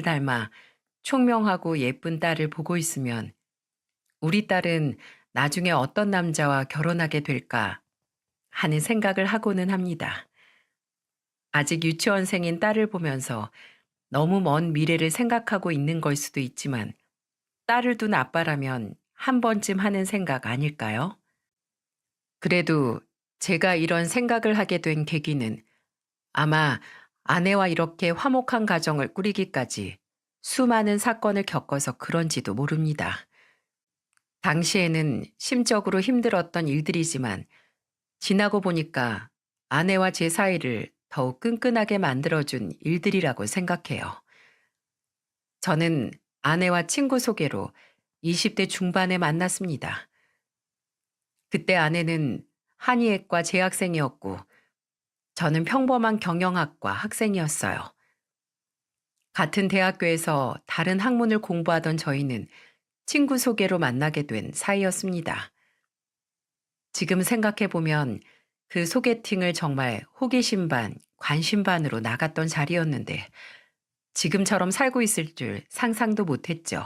닮아 총명하고 예쁜 딸을 보고 있으면 우리 딸은 나중에 어떤 남자와 결혼하게 될까 하는 생각을 하고는 합니다. 아직 유치원생인 딸을 보면서 너무 먼 미래를 생각하고 있는 걸 수도 있지만 딸을 둔 아빠라면 한 번쯤 하는 생각 아닐까요? 그래도 제가 이런 생각을 하게 된 계기는 아마 아내와 이렇게 화목한 가정을 꾸리기까지 수많은 사건을 겪어서 그런지도 모릅니다. 당시에는 심적으로 힘들었던 일들이지만 지나고 보니까 아내와 제 사이를 더욱 끈끈하게 만들어준 일들이라고 생각해요. 저는 아내와 친구 소개로 20대 중반에 만났습니다. 그때 아내는 한의학과 재학생이었고 저는 평범한 경영학과 학생이었어요. 같은 대학교에서 다른 학문을 공부하던 저희는 친구 소개로 만나게 된 사이였습니다. 지금 생각해보면 그 소개팅을 정말 호기심 반, 관심 반으로 나갔던 자리였는데 지금처럼 살고 있을 줄 상상도 못했죠.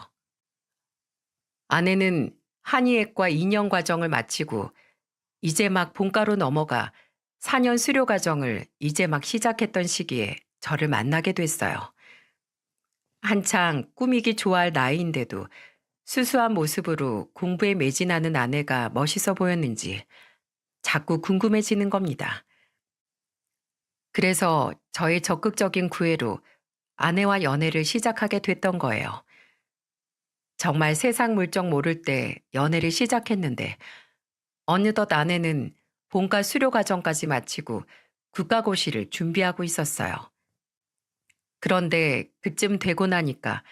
아내는 한의학과 2년 과정을 마치고 이제 막 본과로 넘어가 4년 수료 과정을 이제 막 시작했던 시기에 저를 만나게 됐어요. 한창 꾸미기 좋아할 나이인데도 수수한 모습으로 공부에 매진하는 아내가 멋있어 보였는지 자꾸 궁금해지는 겁니다. 그래서 저의 적극적인 구애로 아내와 연애를 시작하게 됐던 거예요. 정말 세상 물정 모를 때 연애를 시작했는데 어느덧 아내는 본과 수료 과정까지 마치고 국가고시를 준비하고 있었어요. 그런데 그쯤 되고 나니까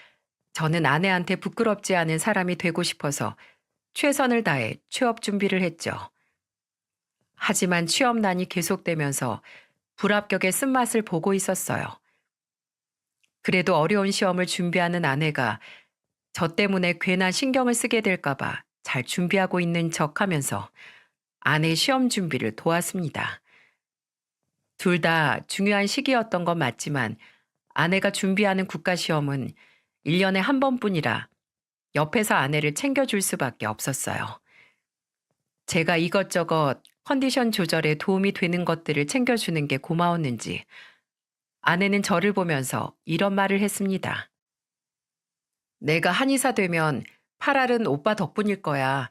저는 아내한테 부끄럽지 않은 사람이 되고 싶어서 최선을 다해 취업 준비를 했죠. 하지만 취업난이 계속되면서 불합격의 쓴맛을 보고 있었어요. 그래도 어려운 시험을 준비하는 아내가 저 때문에 괜한 신경을 쓰게 될까봐 잘 준비하고 있는 척 하면서 아내 시험 준비를 도왔습니다. 둘 다 중요한 시기였던 건 맞지만 아내가 준비하는 국가시험은 1년에 한 번뿐이라 옆에서 아내를 챙겨줄 수밖에 없었어요. 제가 이것저것 컨디션 조절에 도움이 되는 것들을 챙겨주는 게 고마웠는지 아내는 저를 보면서 이런 말을 했습니다. 내가 한의사 되면 팔알은 오빠 덕분일 거야.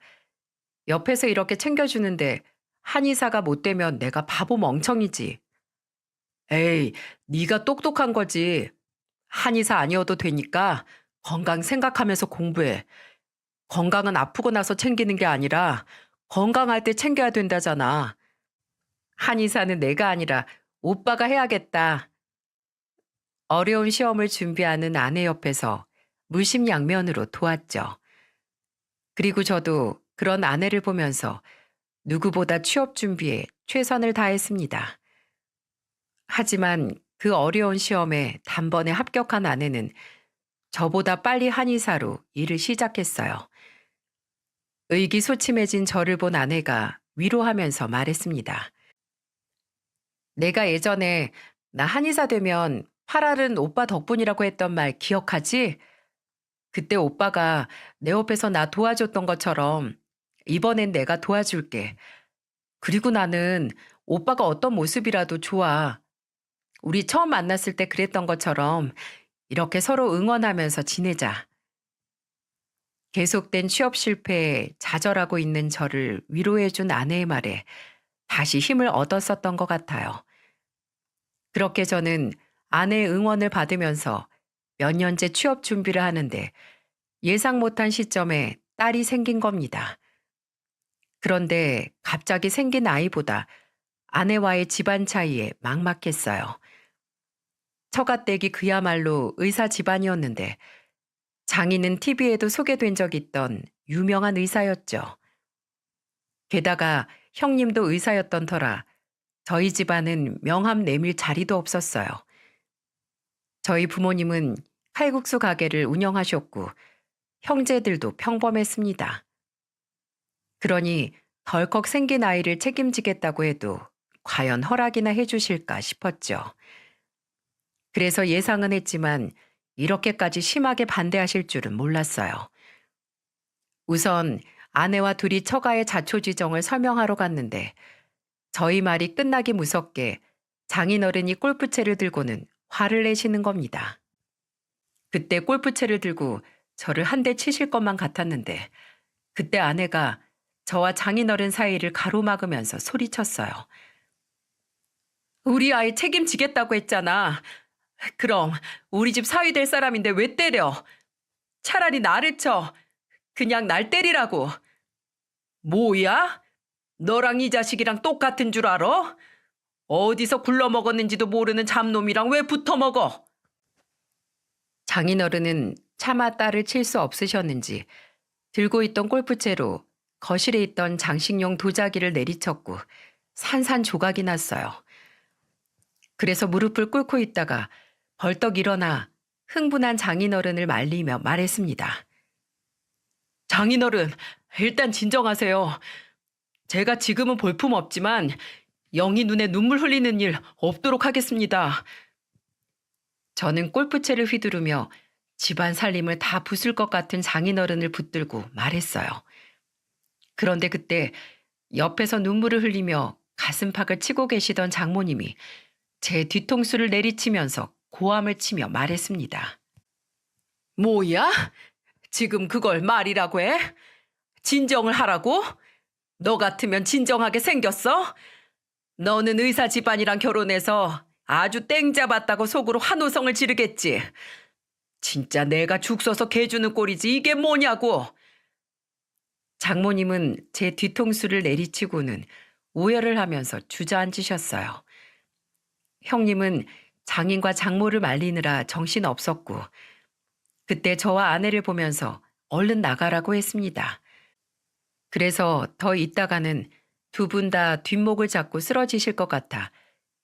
옆에서 이렇게 챙겨주는데 한의사가 못 되면 내가 바보 멍청이지. 에이, 네가 똑똑한 거지. 한의사 아니어도 되니까 건강 생각하면서 공부해. 건강은 아프고 나서 챙기는 게 아니라 건강할 때 챙겨야 된다잖아. 한의사는 내가 아니라 오빠가 해야겠다. 어려운 시험을 준비하는 아내 옆에서 물심양면으로 도왔죠. 그리고 저도 그런 아내를 보면서 누구보다 취업 준비에 최선을 다했습니다. 하지만 그 어려운 시험에 단번에 합격한 아내는 저보다 빨리 한의사로 일을 시작했어요. 의기소침해진 저를 본 아내가 위로하면서 말했습니다. 내가 예전에 나 한의사 되면 팔알은 오빠 덕분이라고 했던 말 기억하지? 그때 오빠가 내 옆에서 나 도와줬던 것처럼 이번엔 내가 도와줄게. 그리고 나는 오빠가 어떤 모습이라도 좋아. 우리 처음 만났을 때 그랬던 것처럼 이렇게 서로 응원하면서 지내자. 계속된 취업 실패에 좌절하고 있는 저를 위로해준 아내의 말에 다시 힘을 얻었었던 것 같아요. 그렇게 저는 아내의 응원을 받으면서 몇 년째 취업 준비를 하는데 예상 못한 시점에 딸이 생긴 겁니다. 그런데 갑자기 생긴 아이보다 아내와의 집안 차이에 막막했어요. 처가댁이 그야말로 의사 집안이었는데 장인은 TV에도 소개된 적 있던 유명한 의사였죠. 게다가 형님도 의사였던 터라 저희 집안은 명함 내밀 자리도 없었어요. 저희 부모님은 칼국수 가게를 운영하셨고 형제들도 평범했습니다. 그러니 덜컥 생긴 아이를 책임지겠다고 해도 과연 허락이나 해주실까 싶었죠. 그래서 예상은 했지만 이렇게까지 심하게 반대하실 줄은 몰랐어요. 우선 아내와 둘이 처가의 자초지정을 설명하러 갔는데 저희 말이 끝나기 무섭게 장인어른이 골프채를 들고는 화를 내시는 겁니다. 그때 골프채를 들고 저를 한 대 치실 것만 같았는데 그때 아내가 저와 장인어른 사이를 가로막으면서 소리쳤어요. 우리 아이 책임지겠다고 했잖아. 그럼 우리 집 사위 될 사람인데 왜 때려? 차라리 나를 쳐. 그냥 날 때리라고. 뭐야? 너랑 이 자식이랑 똑같은 줄 알아? 어디서 굴러먹었는지도 모르는 잡놈이랑 왜 붙어먹어? 장인어른은 차마 딸을 칠 수 없으셨는지 들고 있던 골프채로 거실에 있던 장식용 도자기를 내리쳤고 산산조각이 났어요. 그래서 무릎을 꿇고 있다가 벌떡 일어나 흥분한 장인어른을 말리며 말했습니다. 장인어른, 일단 진정하세요. 제가 지금은 볼품 없지만 영희 눈에 눈물 흘리는 일 없도록 하겠습니다. 저는 골프채를 휘두르며 집안 살림을 다 부술 것 같은 장인어른을 붙들고 말했어요. 그런데 그때 옆에서 눈물을 흘리며 가슴팍을 치고 계시던 장모님이 제 뒤통수를 내리치면서 고함을 치며 말했습니다. 뭐야? 지금 그걸 말이라고 해? 진정을 하라고? 너 같으면 진정하게 생겼어? 너는 의사 집안이랑 결혼해서 아주 땡 잡았다고 속으로 환호성을 지르겠지. 진짜 내가 죽 써서 개 주는 꼴이지 이게 뭐냐고. 장모님은 제 뒤통수를 내리치고는 오열을 하면서 주저앉으셨어요. 형님은 장인과 장모를 말리느라 정신 없었고 그때 저와 아내를 보면서 얼른 나가라고 했습니다. 그래서 더 있다가는 두 분 다 뒷목을 잡고 쓰러지실 것 같아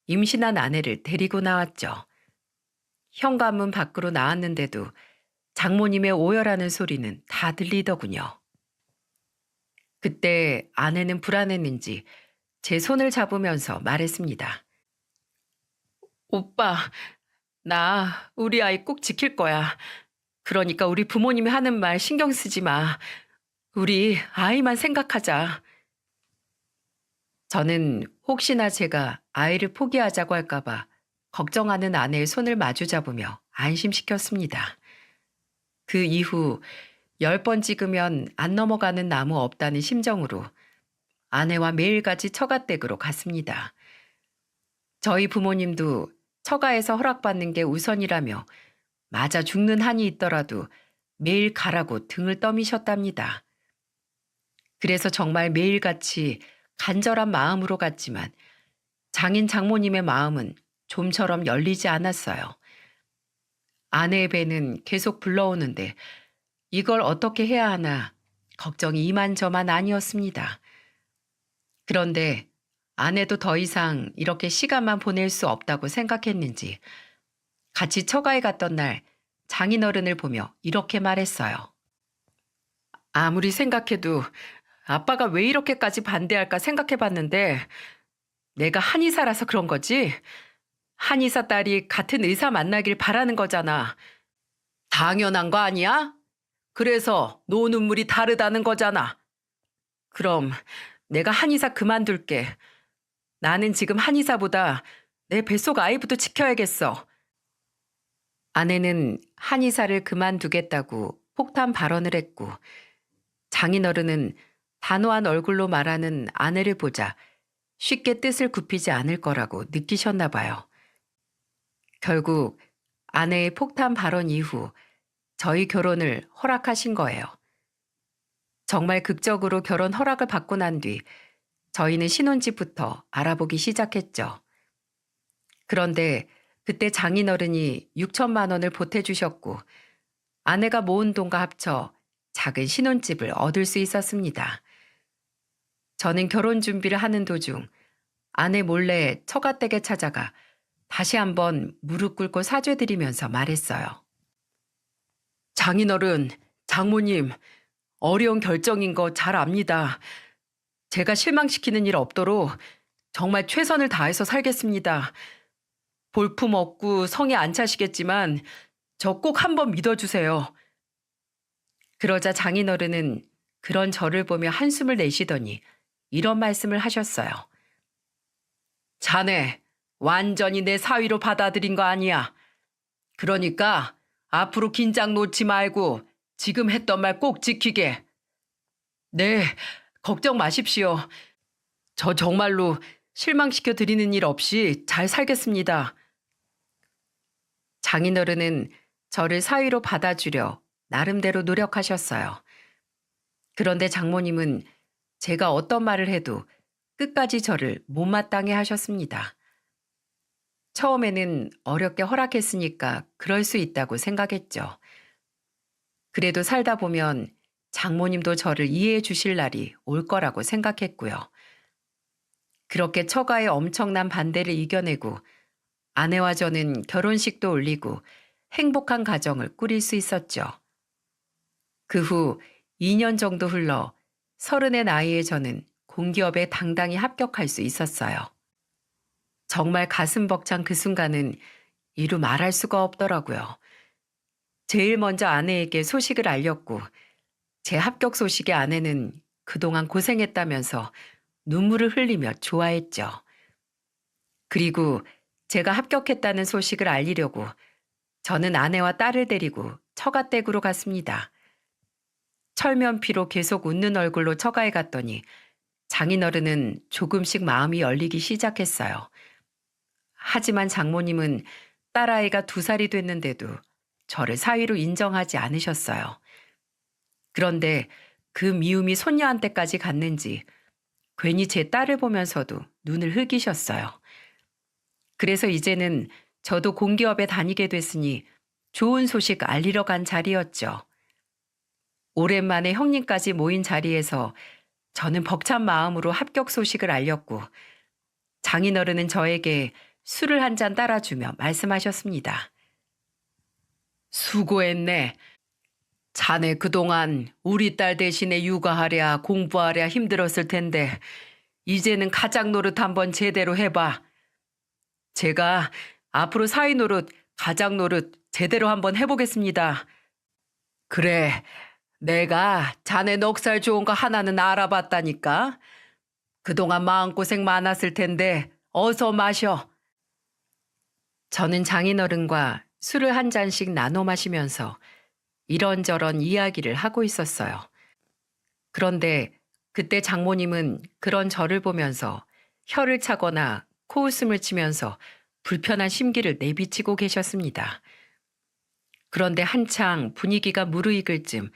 임신한 아내를 데리고 나왔죠. 현관문 밖으로 나왔는데도 장모님의 오열하는 소리는 다 들리더군요. 그때 아내는 불안했는지 제 손을 잡으면서 말했습니다. 오빠, 나 우리 아이 꼭 지킬 거야. 그러니까 우리 부모님이 하는 말 신경 쓰지 마. 우리 아이만 생각하자. 저는 혹시나 제가 아이를 포기하자고 할까봐 걱정하는 아내의 손을 마주 잡으며 안심시켰습니다. 그 이후 10번 찍으면 안 넘어가는 나무 없다는 심정으로 아내와 매일같이 처가댁으로 갔습니다. 저희 부모님도 처가에서 허락받는 게 우선이라며 맞아 죽는 한이 있더라도 매일 가라고 등을 떠미셨답니다. 그래서 정말 매일같이 간절한 마음으로 갔지만 장인 장모님의 마음은 좀처럼 열리지 않았어요. 아내의 배는 계속 불러오는데 이걸 어떻게 해야 하나 걱정이 이만저만 아니었습니다. 그런데 아내도 더 이상 이렇게 시간만 보낼 수 없다고 생각했는지 같이 처가에 갔던 날 장인어른을 보며 이렇게 말했어요. 아무리 생각해도 아빠가 왜 이렇게까지 반대할까 생각해봤는데 내가 한의사라서 그런 거지? 한의사 딸이 같은 의사 만나길 바라는 거잖아. 당연한 거 아니야? 그래서 노눈물이 다르다는 거잖아. 그럼 내가 한의사 그만둘게. 나는 지금 한의사보다 내 뱃속 아이부터 지켜야겠어. 아내는 한의사를 그만두겠다고 폭탄 발언을 했고 장인어른은 단호한 얼굴로 말하는 아내를 보자 쉽게 뜻을 굽히지 않을 거라고 느끼셨나 봐요. 결국 아내의 폭탄 발언 이후 저희 결혼을 허락하신 거예요. 정말 극적으로 결혼 허락을 받고 난 뒤 저희는 신혼집부터 알아보기 시작했죠. 그런데 그때 장인어른이 6천만 원을 보태주셨고 아내가 모은 돈과 합쳐 작은 신혼집을 얻을 수 있었습니다. 저는 결혼 준비를 하는 도중 아내 몰래 처가댁에 찾아가 다시 한번 무릎 꿇고 사죄드리면서 말했어요. 장인어른, 장모님, 어려운 결정인 거 잘 압니다. 제가 실망시키는 일 없도록 정말 최선을 다해서 살겠습니다. 볼품 없고 성에 안 차시겠지만 저 꼭 한번 믿어주세요. 그러자 장인어른은 그런 저를 보며 한숨을 내쉬더니 이런 말씀을 하셨어요. 자네, 완전히 내 사위로 받아들인 거 아니야. 그러니까 앞으로 긴장 놓지 말고 지금 했던 말 꼭 지키게. 네, 걱정 마십시오. 저 정말로 실망시켜 드리는 일 없이 잘 살겠습니다. 장인어른은 저를 사위로 받아주려 나름대로 노력하셨어요. 그런데 장모님은 제가 어떤 말을 해도 끝까지 저를 못마땅해 하셨습니다. 처음에는 어렵게 허락했으니까 그럴 수 있다고 생각했죠. 그래도 살다 보면 장모님도 저를 이해해 주실 날이 올 거라고 생각했고요. 그렇게 처가의 엄청난 반대를 이겨내고 아내와 저는 결혼식도 올리고 행복한 가정을 꾸릴 수 있었죠. 그 후 2년 정도 흘러 30의 나이에 저는 공기업에 당당히 합격할 수 있었어요. 정말 가슴 벅찬 그 순간은 이루 말할 수가 없더라고요. 제일 먼저 아내에게 소식을 알렸고 제 합격 소식에 아내는 그동안 고생했다면서 눈물을 흘리며 좋아했죠. 그리고 제가 합격했다는 소식을 알리려고 저는 아내와 딸을 데리고 처가댁으로 갔습니다. 철면피로 계속 웃는 얼굴로 처가에 갔더니 장인어른은 조금씩 마음이 열리기 시작했어요. 하지만 장모님은 딸아이가 2살이 됐는데도 저를 사위로 인정하지 않으셨어요. 그런데 그 미움이 손녀한테까지 갔는지 괜히 제 딸을 보면서도 눈을 흘기셨어요. 그래서 이제는 저도 공기업에 다니게 됐으니 좋은 소식 알리러 간 자리였죠. 오랜만에 형님까지 모인 자리에서 저는 벅찬 마음으로 합격 소식을 알렸고 장인어른은 저에게 술을 한 잔 따라주며 말씀하셨습니다. 수고했네. 자네 그동안 우리 딸 대신에 육아하랴 공부하랴 힘들었을 텐데 이제는 가장 노릇 한번 제대로 해봐. 제가 앞으로 사위 노릇, 가장 노릇 제대로 한번 해보겠습니다. 그래, 내가 자네 넉살 좋은 거 하나는 알아봤다니까. 그동안 마음고생 많았을 텐데 어서 마셔. 저는 장인어른과 술을 한 잔씩 나눠 마시면서 이런저런 이야기를 하고 있었어요. 그런데 그때 장모님은 그런 저를 보면서 혀를 차거나 코웃음을 치면서 불편한 심기를 내비치고 계셨습니다. 그런데 한창 분위기가 무르익을 즈음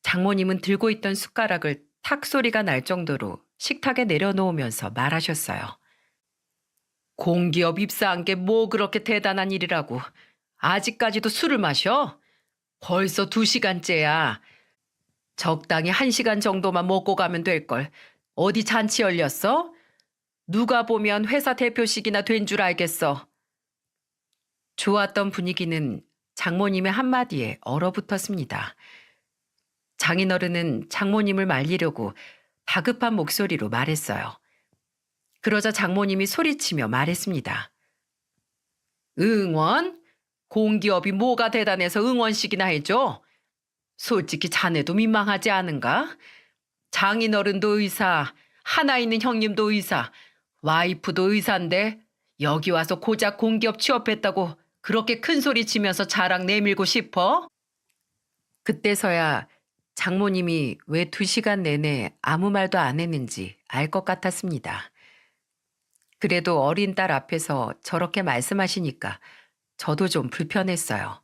장모님은 들고 있던 숟가락을 탁 소리가 날 정도로 식탁에 내려놓으면서 말하셨어요. 공기업 입사한 게 뭐 그렇게 대단한 일이라고. 아직까지도 술을 마셔? 벌써 2시간째야. 적당히 1시간 정도만 먹고 가면 될걸. 어디 잔치 열렸어? 누가 보면 회사 대표식이나 된 줄 알겠어. 좋았던 분위기는 장모님의 한마디에 얼어붙었습니다. 장인어른은 장모님을 말리려고 다급한 목소리로 말했어요. 그러자 장모님이 소리치며 말했습니다. 응원? 공기업이 뭐가 대단해서 응원식이나 해줘? 솔직히 자네도 민망하지 않은가? 장인어른도 의사, 하나 있는 형님도 의사, 와이프도 의사인데 여기 와서 고작 공기업 취업했다고 그렇게 큰 소리 치면서 자랑 내밀고 싶어? 그때서야 장모님이 왜 2시간 내내 아무 말도 안 했는지 알 것 같았습니다. 그래도 어린 딸 앞에서 저렇게 말씀하시니까 저도 좀 불편했어요.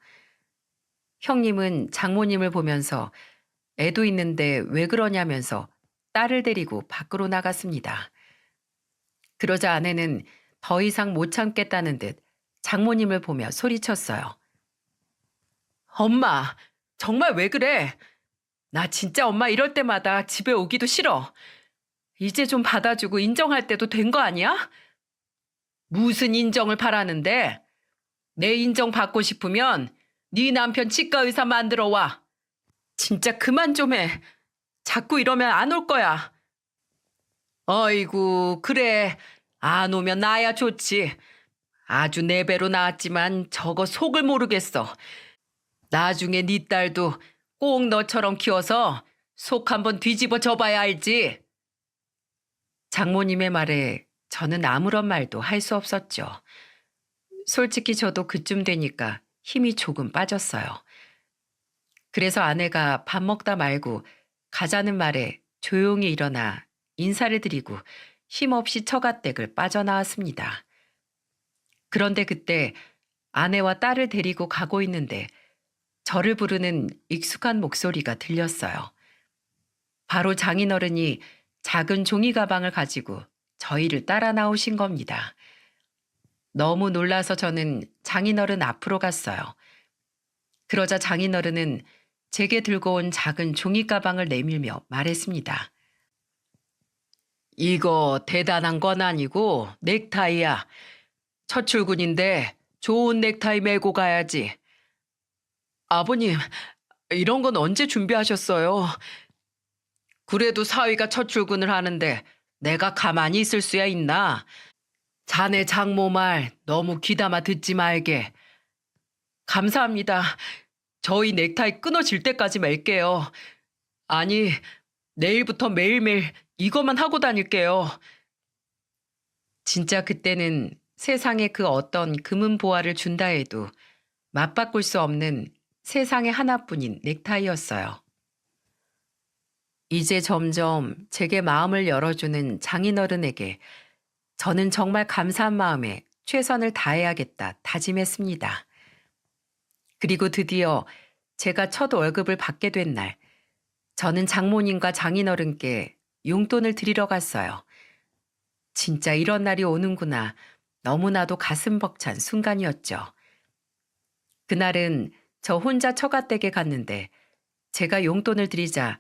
형님은 장모님을 보면서 애도 있는데 왜 그러냐면서 딸을 데리고 밖으로 나갔습니다. 그러자 아내는 더 이상 못 참겠다는 듯 장모님을 보며 소리쳤어요. 엄마, 정말 왜 그래? 나 진짜 엄마 이럴 때마다 집에 오기도 싫어. 이제 좀 받아주고 인정할 때도 된 거 아니야? 무슨 인정을 바라는데? 내 인정 받고 싶으면 네 남편 치과의사 만들어 와. 진짜 그만 좀 해. 자꾸 이러면 안 올 거야. 어이구, 그래. 안 오면 나야 좋지. 아주 내 배로 나왔지만 저거 속을 모르겠어. 나중에 네 딸도 꼭 너처럼 키워서 속 한번 뒤집어 져봐야 알지. 장모님의 말에 저는 아무런 말도 할 수 없었죠. 솔직히 저도 그쯤 되니까 힘이 조금 빠졌어요. 그래서 아내가 밥 먹다 말고 가자는 말에 조용히 일어나 인사를 드리고 힘없이 처가댁을 빠져나왔습니다. 그런데 그때 아내와 딸을 데리고 가고 있는데 저를 부르는 익숙한 목소리가 들렸어요. 바로 장인어른이 작은 종이 가방을 가지고 저희를 따라 나오신 겁니다. 너무 놀라서 저는 장인어른 앞으로 갔어요. 그러자 장인어른은 제게 들고 온 작은 종이 가방을 내밀며 말했습니다. 이거 대단한 건 아니고 넥타이야. 첫 출근인데 좋은 넥타이 메고 가야지. 아버님, 이런 건 언제 준비하셨어요? 그래도 사위가 첫 출근을 하는데 내가 가만히 있을 수야 있나? 자네 장모 말 너무 귀담아 듣지 말게. 감사합니다. 저희 넥타이 끊어질 때까지 맬게요. 아니, 내일부터 매일매일 이것만 하고 다닐게요. 진짜 그때는 세상에 그 어떤 금은 보화를 준다 해도 맞바꿀 수 없는 세상에 하나뿐인 넥타이였어요. 이제 점점 제게 마음을 열어주는 장인어른에게 저는 정말 감사한 마음에 최선을 다해야겠다 다짐했습니다. 그리고 드디어 제가 첫 월급을 받게 된 날, 저는 장모님과 장인어른께 용돈을 드리러 갔어요. 진짜 이런 날이 오는구나. 너무나도 가슴 벅찬 순간이었죠. 그날은 저 혼자 처가댁에 갔는데 제가 용돈을 드리자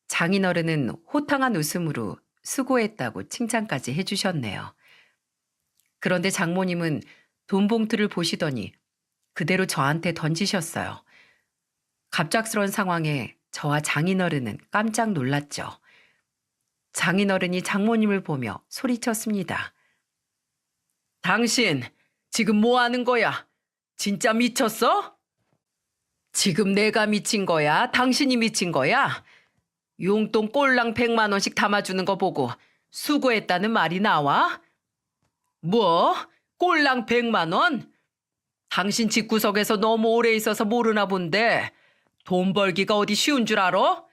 장인어른은 호탕한 웃음으로 수고했다고 칭찬까지 해주셨네요. 그런데 장모님은 돈 봉투를 보시더니 그대로 저한테 던지셨어요. 갑작스러운 상황에 저와 장인어른은 깜짝 놀랐죠. 장인어른이 장모님을 보며 소리쳤습니다. 당신, 지금 뭐 하는 거야? 진짜 미쳤어? 지금 내가 미친 거야? 당신이 미친 거야? 용돈 꼴랑 100만 원씩 담아주는 거 보고 수고했다는 말이 나와? 뭐? 꼴랑 100만 원? 당신 집구석에서 너무 오래 있어서 모르나 본데 돈 벌기가 어디 쉬운 줄 알아?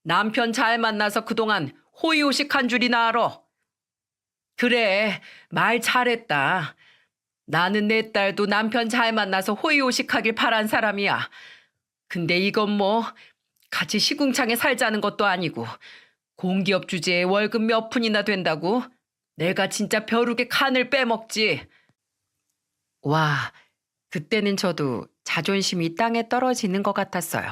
남편 잘 만나서 그동안 호의호식한 줄이나 알아? 그래, 말 잘했다. 나는 내 딸도 남편 잘 만나서 호의호식하길 바란 사람이야. 근데 이건 뭐 같이 시궁창에 살자는 것도 아니고 공기업 주제에 월급 몇 푼이나 된다고? 내가 진짜 벼룩의 칸을 빼먹지. 와, 그때는 저도 자존심이 땅에 떨어지는 것 같았어요.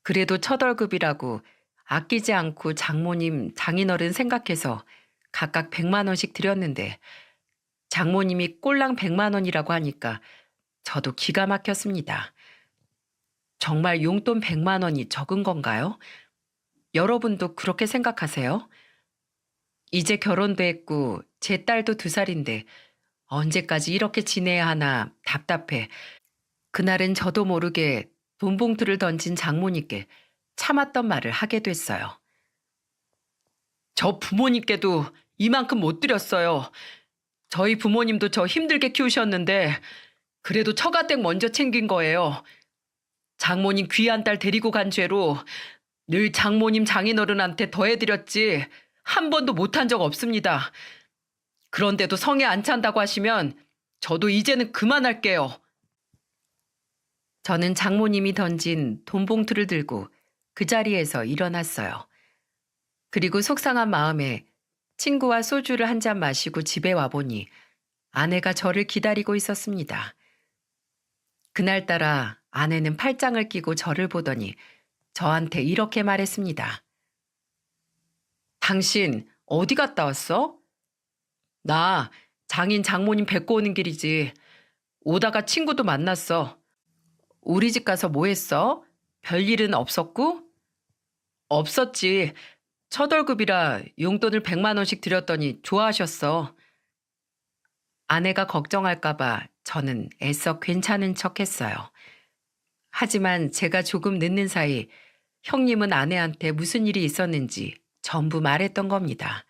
그래도 첫 월급이라고 아끼지 않고 장모님, 장인어른 생각해서 각각 100만 원씩 드렸는데 장모님이 꼴랑 100만 원이라고 하니까 저도 기가 막혔습니다. 정말 용돈 100만 원이 적은 건가요? 여러분도 그렇게 생각하세요? 이제 결혼도 했고 제 딸도 2살인데 언제까지 이렇게 지내야 하나 답답해. 그날은 저도 모르게 돈 봉투를 던진 장모님께 참았던 말을 하게 됐어요. 저 부모님께도 이만큼 못 드렸어요. 저희 부모님도 저 힘들게 키우셨는데 그래도 처가댁 먼저 챙긴 거예요. 장모님 귀한 딸 데리고 간 죄로 늘 장모님 장인어른한테 더해드렸지 한 번도 못한 적 없습니다. 그런데도 성에 안 찬다고 하시면 저도 이제는 그만할게요. 저는 장모님이 던진 돈 봉투를 들고 그 자리에서 일어났어요. 그리고 속상한 마음에 친구와 소주를 한 잔 마시고 집에 와보니 아내가 저를 기다리고 있었습니다. 그날따라 아내는 팔짱을 끼고 저를 보더니 저한테 이렇게 말했습니다. 당신 어디 갔다 왔어? 나 장인 장모님 뵙고 오는 길이지. 오다가 친구도 만났어. 우리 집 가서 뭐 했어? 별일은 없었고? 없었지. 첫 월급이라 용돈을 100만 원씩 드렸더니 좋아하셨어. 아내가 걱정할까 봐 저는 애써 괜찮은 척 했어요. 하지만 제가 조금 늦는 사이 형님은 아내한테 무슨 일이 있었는지 전부 말했던 겁니다.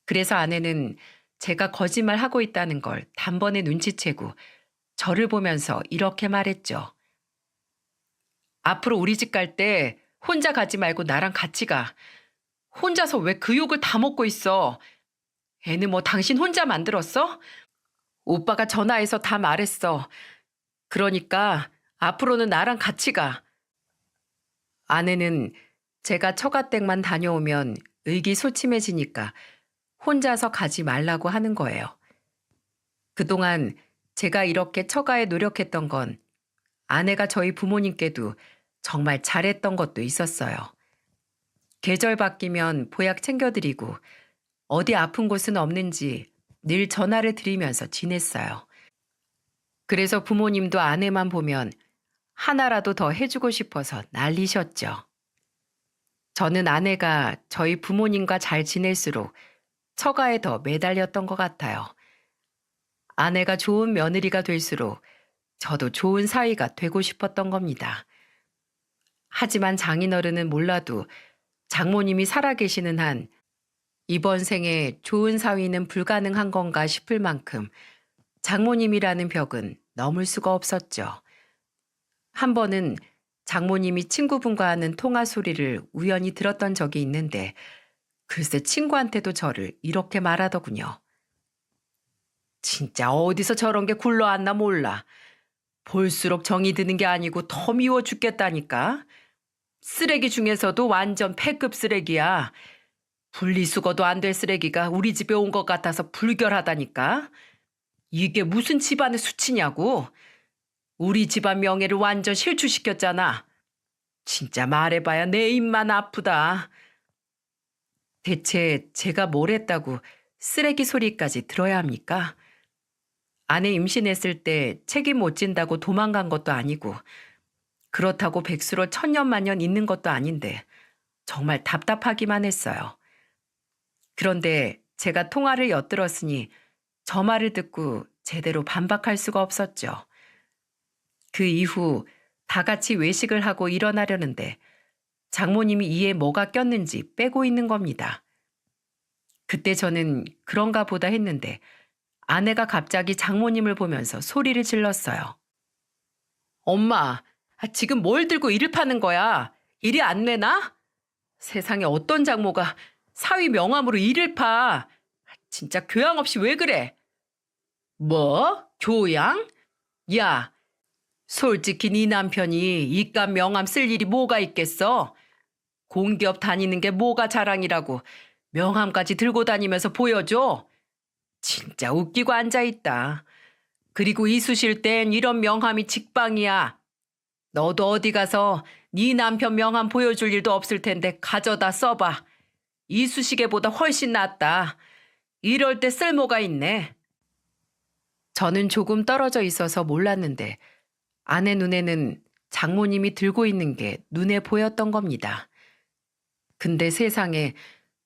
그래서 아내는 제가 거짓말하고 있다는 걸 단번에 눈치채고 저를 보면서 이렇게 말했죠. 앞으로 우리 집 갈 때 혼자 가지 말고 나랑 같이 가. 혼자서 왜 그 욕을 다 먹고 있어? 애는 뭐 당신 혼자 만들었어? 오빠가 전화해서 다 말했어. 그러니까 앞으로는 나랑 같이 가. 아내는 제가 처가댁만 다녀오면 의기소침해지니까 혼자서 가지 말라고 하는 거예요. 그동안 제가 이렇게 처가에 노력했던 건 아내가 저희 부모님께도 정말 잘했던 것도 있었어요. 계절 바뀌면 보약 챙겨드리고 어디 아픈 곳은 없는지 늘 전화를 드리면서 지냈어요. 그래서 부모님도 아내만 보면 하나라도 더 해주고 싶어서 난리셨죠. 저는 아내가 저희 부모님과 잘 지낼수록 처가에 더 매달렸던 것 같아요. 아내가 좋은 며느리가 될수록 저도 좋은 사위가 되고 싶었던 겁니다. 하지만 장인어른은 몰라도 장모님이 살아계시는 한 이번 생에 좋은 사위는 불가능한 건가 싶을 만큼 장모님이라는 벽은 넘을 수가 없었죠. 한 번은 장모님이 친구분과 하는 통화 소리를 우연히 들었던 적이 있는데 글쎄 친구한테도 저를 이렇게 말하더군요. 진짜 어디서 저런 게 굴러왔나 몰라. 볼수록 정이 드는 게 아니고 더 미워 죽겠다니까. 쓰레기 중에서도 완전 패급 쓰레기야. 분리수거도 안 될 쓰레기가 우리 집에 온 것 같아서 불결하다니까. 이게 무슨 집안의 수치냐고. 우리 집안 명예를 완전 실추시켰잖아. 진짜 말해봐야 내 입만 아프다. 대체 제가 뭘 했다고 쓰레기 소리까지 들어야 합니까? 아내 임신했을 때 책임 못 진다고 도망간 것도 아니고 그렇다고 백수로 천년만년 있는 것도 아닌데 정말 답답하기만 했어요. 그런데 제가 통화를 엿들었으니 저 말을 듣고 제대로 반박할 수가 없었죠. 그 이후 다 같이 외식을 하고 일어나려는데 장모님이 이에 뭐가 꼈는지 빼고 있는 겁니다. 그때 저는 그런가 보다 했는데 아내가 갑자기 장모님을 보면서 소리를 질렀어요. 엄마, 지금 뭘 들고 일을 파는 거야? 일이 안 내나? 세상에 어떤 장모가 사위 명함으로 일을 파. 진짜 교양 없이 왜 그래? 뭐? 교양? 야, 솔직히 네 남편이 이깟 명함 쓸 일이 뭐가 있겠어? 공기업 다니는 게 뭐가 자랑이라고 명함까지 들고 다니면서 보여줘? 진짜 웃기고 앉아있다. 그리고 이쑤실 땐 이런 명함이 직방이야. 너도 어디 가서 네 남편 명함 보여줄 일도 없을 텐데 가져다 써봐. 이쑤시개보다 훨씬 낫다. 이럴 때 쓸모가 있네. 저는 조금 떨어져 있어서 몰랐는데 아내 눈에는 장모님이 들고 있는 게 눈에 보였던 겁니다. 근데 세상에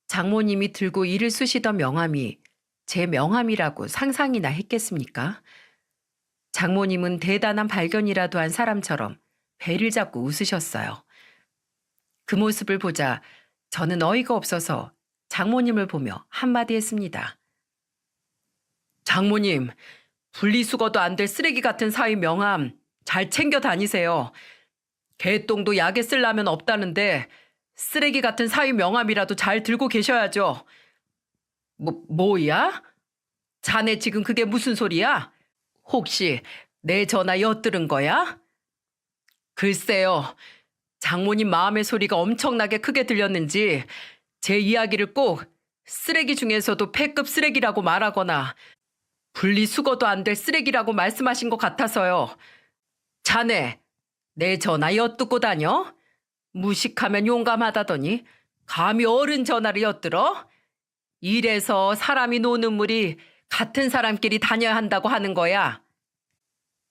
장모님이 들고 일을 쓰시던 명함이 제 명함이라고 상상이나 했겠습니까? 장모님은 대단한 발견이라도 한 사람처럼 배를 잡고 웃으셨어요. 그 모습을 보자 저는 어이가 없어서 장모님을 보며 한마디 했습니다. 장모님, 분리수거도 안 될 쓰레기 같은 사위 명함 잘 챙겨 다니세요. 개똥도 약에 쓸라면 없다는데 쓰레기 같은 사위 명함이라도 잘 들고 계셔야죠. 뭐야? 자네 지금 그게 무슨 소리야? 혹시 내 전화 엿들은 거야? 글쎄요. 장모님 마음의 소리가 엄청나게 크게 들렸는지 제 이야기를 꼭 쓰레기 중에서도 패급 쓰레기라고 말하거나 분리수거도 안 될 쓰레기라고 말씀하신 것 같아서요. 자네, 내 전화 엿듣고 다녀? 무식하면 용감하다더니 감히 어른 전화를 엿들어? 이래서 사람이 노는 물이 같은 사람끼리 다녀야 한다고 하는 거야.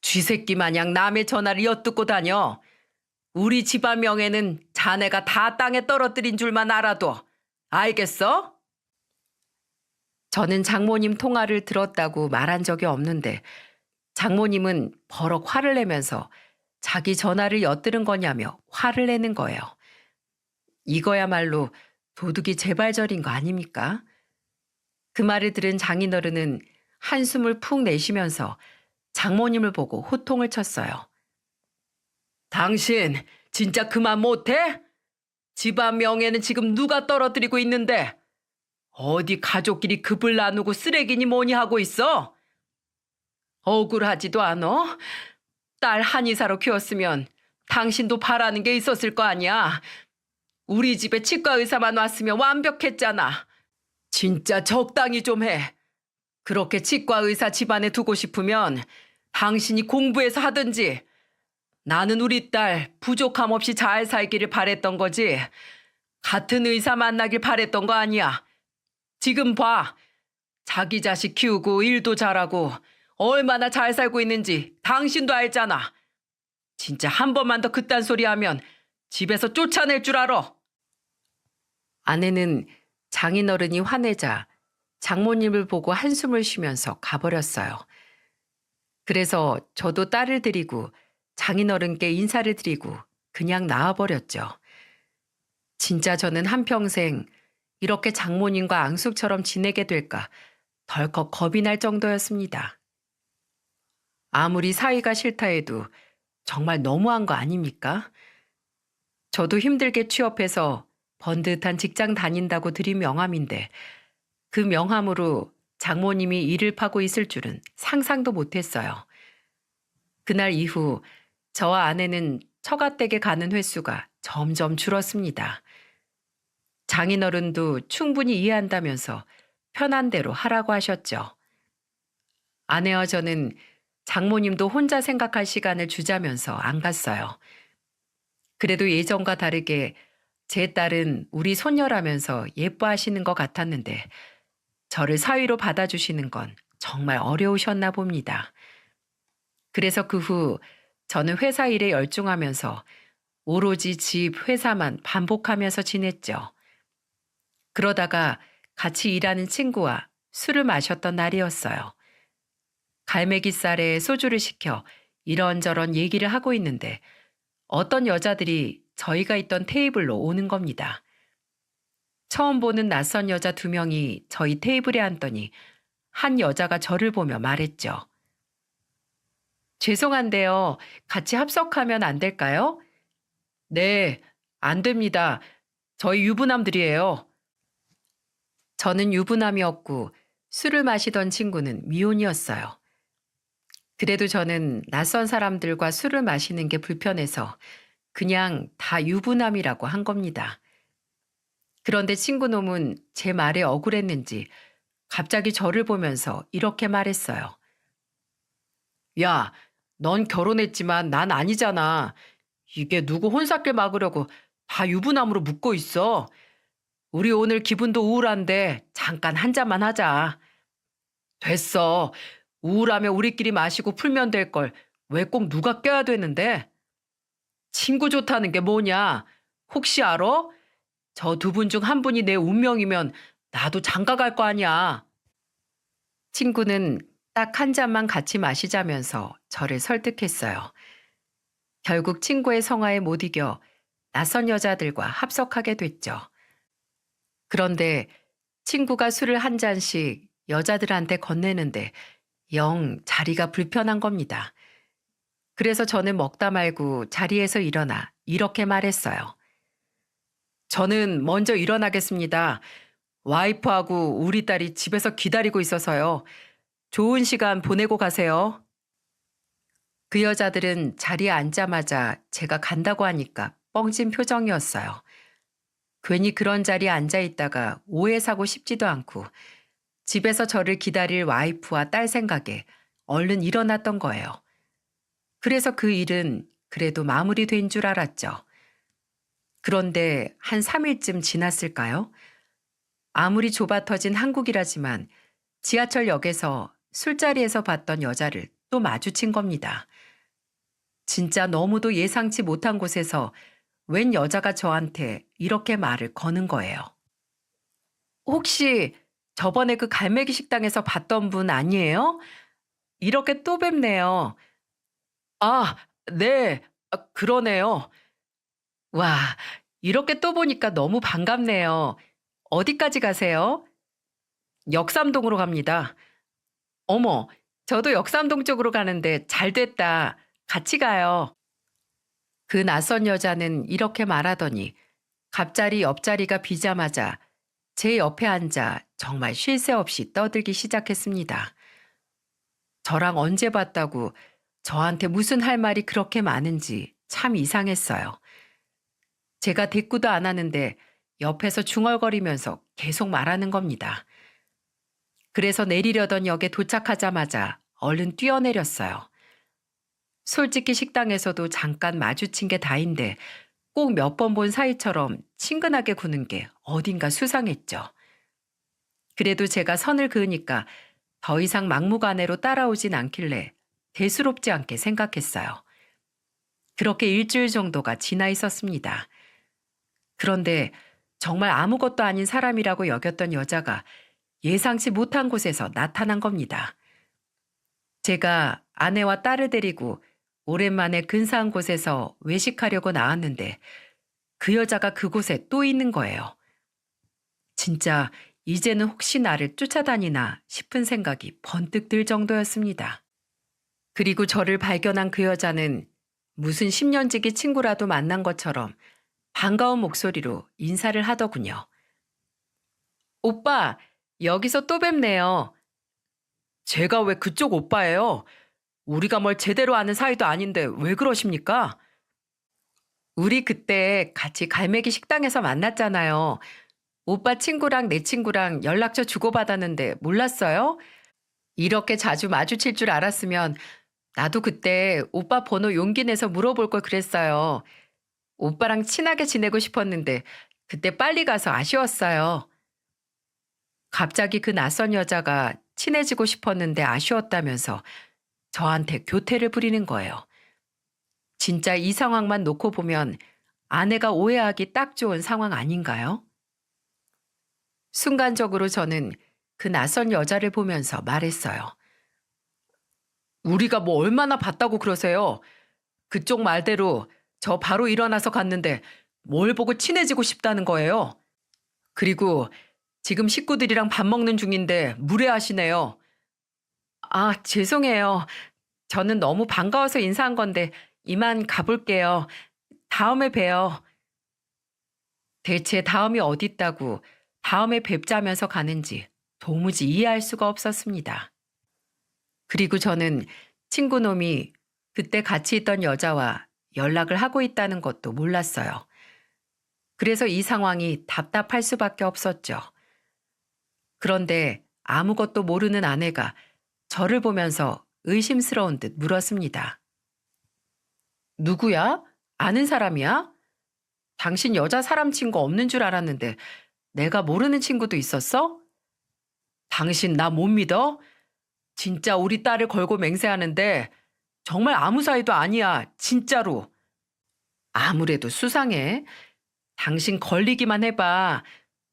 쥐새끼 마냥 남의 전화를 엿듣고 다녀. 우리 집안 명예는 자네가 다 땅에 떨어뜨린 줄만 알아도. 알겠어? 저는 장모님 통화를 들었다고 말한 적이 없는데 장모님은 버럭 화를 내면서 자기 전화를 엿들은 거냐며 화를 내는 거예요. 이거야말로 도둑이 재발절인 거 아닙니까? 그 말을 들은 장인어른은 한숨을 푹 내쉬면서 장모님을 보고 호통을 쳤어요. 당신 진짜 그만 못해? 집안 명예는 지금 누가 떨어뜨리고 있는데 어디 가족끼리 급을 나누고 쓰레기니 뭐니 하고 있어? 억울하지도 않어? 딸 한의사로 키웠으면 당신도 바라는 게 있었을 거 아니야. 우리 집에 치과 의사만 왔으면 완벽했잖아. 진짜 적당히 좀 해. 그렇게 치과 의사 집안에 두고 싶으면 당신이 공부해서 하든지. 나는 우리 딸 부족함 없이 잘 살기를 바랬던 거지. 같은 의사 만나길 바랬던 거 아니야. 지금 봐. 자기 자식 키우고 일도 잘하고 얼마나 잘 살고 있는지 당신도 알잖아. 진짜 한 번만 더 그딴 소리 하면 집에서 쫓아낼 줄 알아. 아내는 장인어른이 화내자 장모님을 보고 한숨을 쉬면서 가버렸어요. 그래서 저도 딸을 데리고 장인어른께 인사를 드리고 그냥 나와버렸죠. 진짜 저는 한평생 이렇게 장모님과 앙숙처럼 지내게 될까 덜컥 겁이 날 정도였습니다. 아무리 사이가 싫다 해도 정말 너무한 거 아닙니까? 저도 힘들게 취업해서 번듯한 직장 다닌다고 드린 명함인데 그 명함으로 장모님이 이를 파고 있을 줄은 상상도 못했어요. 그날 이후 저와 아내는 처가댁에 가는 횟수가 점점 줄었습니다. 장인어른도 충분히 이해한다면서 편한 대로 하라고 하셨죠. 아내와 저는 장모님도 혼자 생각할 시간을 주자면서 안 갔어요. 그래도 예전과 다르게 제 딸은 우리 손녀라면서 예뻐하시는 것 같았는데 저를 사위로 받아주시는 건 정말 어려우셨나 봅니다. 그래서 그 후 저는 회사 일에 열중하면서 오로지 집, 회사만 반복하면서 지냈죠. 그러다가 같이 일하는 친구와 술을 마셨던 날이었어요. 갈매기살에 소주를 시켜 이런저런 얘기를 하고 있는데 어떤 여자들이 저희가 있던 테이블로 오는 겁니다. 처음 보는 낯선 여자 2명이 저희 테이블에 앉더니 한 여자가 저를 보며 말했죠. 죄송한데요. 같이 합석하면 안 될까요? 네, 안 됩니다. 저희 유부남들이에요. 저는 유부남이었고 술을 마시던 친구는 미혼이었어요. 그래도 저는 낯선 사람들과 술을 마시는 게 불편해서 그냥 다 유부남이라고 한 겁니다. 그런데 친구놈은 제 말에 억울했는지 갑자기 저를 보면서 이렇게 말했어요. 야, 넌 결혼했지만 난 아니잖아. 이게 누구 혼사길 막으려고 다 유부남으로 묶고 있어. 우리 오늘 기분도 우울한데 잠깐 한 잔만 하자. 됐어. 우울하면 우리끼리 마시고 풀면 될 걸 왜 꼭 누가 껴야 되는데? 친구 좋다는 게 뭐냐? 혹시 알아? 저 2분 중 한 분이 내 운명이면 나도 장가 갈 거 아니야. 친구는 딱 한 잔만 같이 마시자면서 저를 설득했어요. 결국 친구의 성화에 못 이겨 낯선 여자들과 합석하게 됐죠. 그런데 친구가 술을 한 잔씩 여자들한테 건네는데 영 자리가 불편한 겁니다. 그래서 저는 먹다 말고 자리에서 일어나 이렇게 말했어요. 저는 먼저 일어나겠습니다. 와이프하고 우리 딸이 집에서 기다리고 있어서요. 좋은 시간 보내고 가세요. 그 여자들은 자리에 앉자마자 제가 간다고 하니까 뻥진 표정이었어요. 괜히 그런 자리에 앉아 있다가 오해 사고 싶지도 않고 집에서 저를 기다릴 와이프와 딸 생각에 얼른 일어났던 거예요. 그래서 그 일은 그래도 마무리된 줄 알았죠. 그런데 한 3일쯤 지났을까요? 아무리 좁아터진 한국이라지만 지하철역에서 술자리에서 봤던 여자를 또 마주친 겁니다. 진짜 너무도 예상치 못한 곳에서 웬 여자가 저한테 이렇게 말을 거는 거예요. 혹시 저번에 그 갈매기 식당에서 봤던 분 아니에요? 이렇게 또 뵙네요. 아, 네. 그러네요. 와, 이렇게 또 보니까 너무 반갑네요. 어디까지 가세요? 역삼동으로 갑니다. 어머, 저도 역삼동 쪽으로 가는데 잘 됐다. 같이 가요. 그 낯선 여자는 이렇게 말하더니 갑자기 옆자리가 비자마자 제 옆에 앉아 정말 쉴 새 없이 떠들기 시작했습니다. 저랑 언제 봤다고 저한테 무슨 할 말이 그렇게 많은지 참 이상했어요. 제가 대꾸도 안 하는데 옆에서 중얼거리면서 계속 말하는 겁니다. 그래서 내리려던 역에 도착하자마자 얼른 뛰어내렸어요. 솔직히 식당에서도 잠깐 마주친 게 다인데 꼭 몇 번 본 사이처럼 친근하게 구는 게 어딘가 수상했죠. 그래도 제가 선을 그으니까 더 이상 막무가내로 따라오진 않길래 대수롭지 않게 생각했어요. 그렇게 일주일 정도가 지나 있었습니다. 그런데 정말 아무것도 아닌 사람이라고 여겼던 여자가 예상치 못한 곳에서 나타난 겁니다. 제가 아내와 딸을 데리고 오랜만에 근사한 곳에서 외식하려고 나왔는데 그 여자가 그곳에 또 있는 거예요. 진짜 이제는 혹시 나를 쫓아다니나 싶은 생각이 번뜩 들 정도였습니다. 그리고 저를 발견한 그 여자는 무슨 10년지기 친구라도 만난 것처럼 반가운 목소리로 인사를 하더군요. 오빠, 여기서 또 뵙네요. 제가 왜 그쪽 오빠예요? 우리가 뭘 제대로 아는 사이도 아닌데 왜 그러십니까? 우리 그때 같이 갈매기 식당에서 만났잖아요. 오빠 친구랑 내 친구랑 연락처 주고받았는데 몰랐어요? 이렇게 자주 마주칠 줄 알았으면 나도 그때 오빠 번호 용기 내서 물어볼 걸 그랬어요. 오빠랑 친하게 지내고 싶었는데 그때 빨리 가서 아쉬웠어요. 갑자기 그 낯선 여자가 친해지고 싶었는데 아쉬웠다면서 저한테 교태를 부리는 거예요. 진짜 이 상황만 놓고 보면 아내가 오해하기 딱 좋은 상황 아닌가요? 순간적으로 저는 그 낯선 여자를 보면서 말했어요. 우리가 뭐 얼마나 봤다고 그러세요? 그쪽 말대로 저 바로 일어나서 갔는데 뭘 보고 친해지고 싶다는 거예요? 그리고 지금 식구들이랑 밥 먹는 중인데 무례하시네요. 아, 죄송해요. 저는 너무 반가워서 인사한 건데 이만 가볼게요. 다음에 봬요. 대체 다음이 어딨다고 다음에 뵙자면서 가는지 도무지 이해할 수가 없었습니다. 그리고 저는 친구놈이 그때 같이 있던 여자와 연락을 하고 있다는 것도 몰랐어요. 그래서 이 상황이 답답할 수밖에 없었죠. 그런데 아무것도 모르는 아내가 저를 보면서 의심스러운 듯 물었습니다. 누구야? 아는 사람이야? 당신 여자 사람 친구 없는 줄 알았는데 내가 모르는 친구도 있었어? 당신 나 못 믿어? 진짜 우리 딸을 걸고 맹세하는데 정말 아무 사이도 아니야. 진짜로. 아무래도 수상해. 당신 걸리기만 해봐.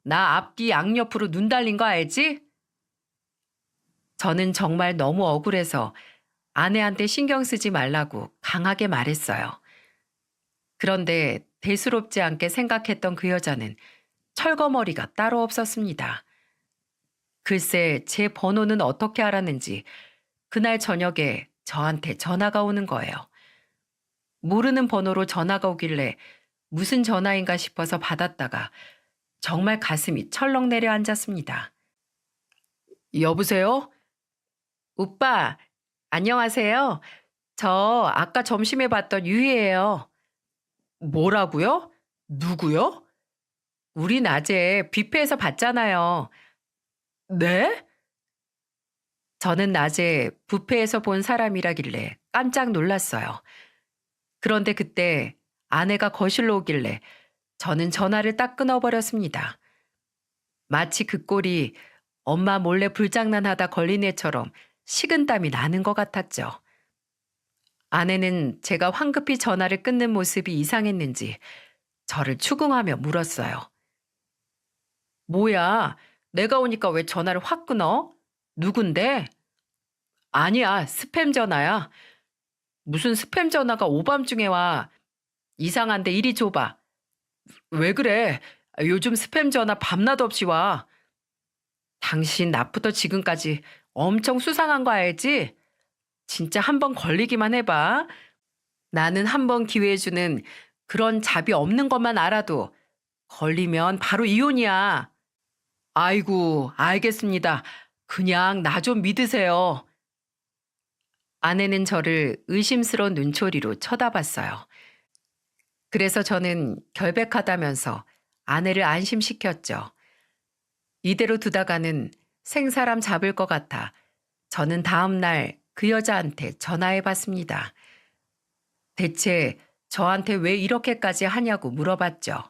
나 앞뒤 양옆으로 눈 달린 거 알지? 저는 정말 너무 억울해서 아내한테 신경 쓰지 말라고 강하게 말했어요. 그런데 대수롭지 않게 생각했던 그 여자는 철거머리가 따로 없었습니다. 글쎄 제 번호는 어떻게 알았는지 그날 저녁에 저한테 전화가 오는 거예요. 모르는 번호로 전화가 오길래 무슨 전화인가 싶어서 받았다가 정말 가슴이 철렁 내려앉았습니다. 여보세요? 오빠, 안녕하세요. 저 아까 점심에 봤던 유희예요. 뭐라고요? 누구요? 우리 낮에 뷔페에서 봤잖아요. 네? 저는 낮에 뷔페에서 본 사람이라길래 깜짝 놀랐어요. 그런데 그때 아내가 거실로 오길래 저는 전화를 딱 끊어버렸습니다. 마치 그 꼴이 엄마 몰래 불장난하다 걸린 애처럼 식은땀이 나는 것 같았죠. 아내는 제가 황급히 전화를 끊는 모습이 이상했는지 저를 추궁하며 물었어요. 뭐야, 내가 오니까 왜 전화를 확 끊어? 누군데? 아니야, 스팸 전화야. 무슨 스팸 전화가 오밤중에 와. 이상한데 이리 줘봐. 왜 그래? 요즘 스팸 전화 밤낮 없이 와. 당신 낮부터 지금까지 엄청 수상한 거 알지? 진짜 한 번 걸리기만 해봐. 나는 한 번 기회 주는 그런 잡이 없는 것만 알아도 걸리면 바로 이혼이야. 아이고, 알겠습니다. 그냥 나 좀 믿으세요. 아내는 저를 의심스러운 눈초리로 쳐다봤어요. 그래서 저는 결백하다면서 아내를 안심시켰죠. 이대로 두다가는 생사람 잡을 것 같아 저는 다음 날 그 여자한테 전화해 봤습니다. 대체 저한테 왜 이렇게까지 하냐고 물어봤죠.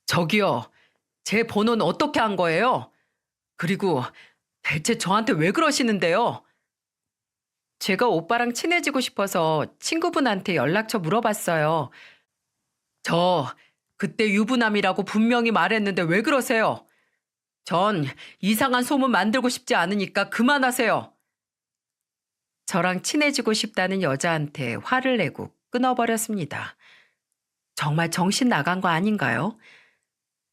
저기요, 제 번호는 어떻게 한 거예요? 그리고 대체 저한테 왜 그러시는데요? 제가 오빠랑 친해지고 싶어서 친구분한테 연락처 물어봤어요. 저 그때 유부남이라고 분명히 말했는데 왜 그러세요? 전 이상한 소문 만들고 싶지 않으니까 그만하세요. 저랑 친해지고 싶다는 여자한테 화를 내고 끊어버렸습니다. 정말 정신 나간 거 아닌가요?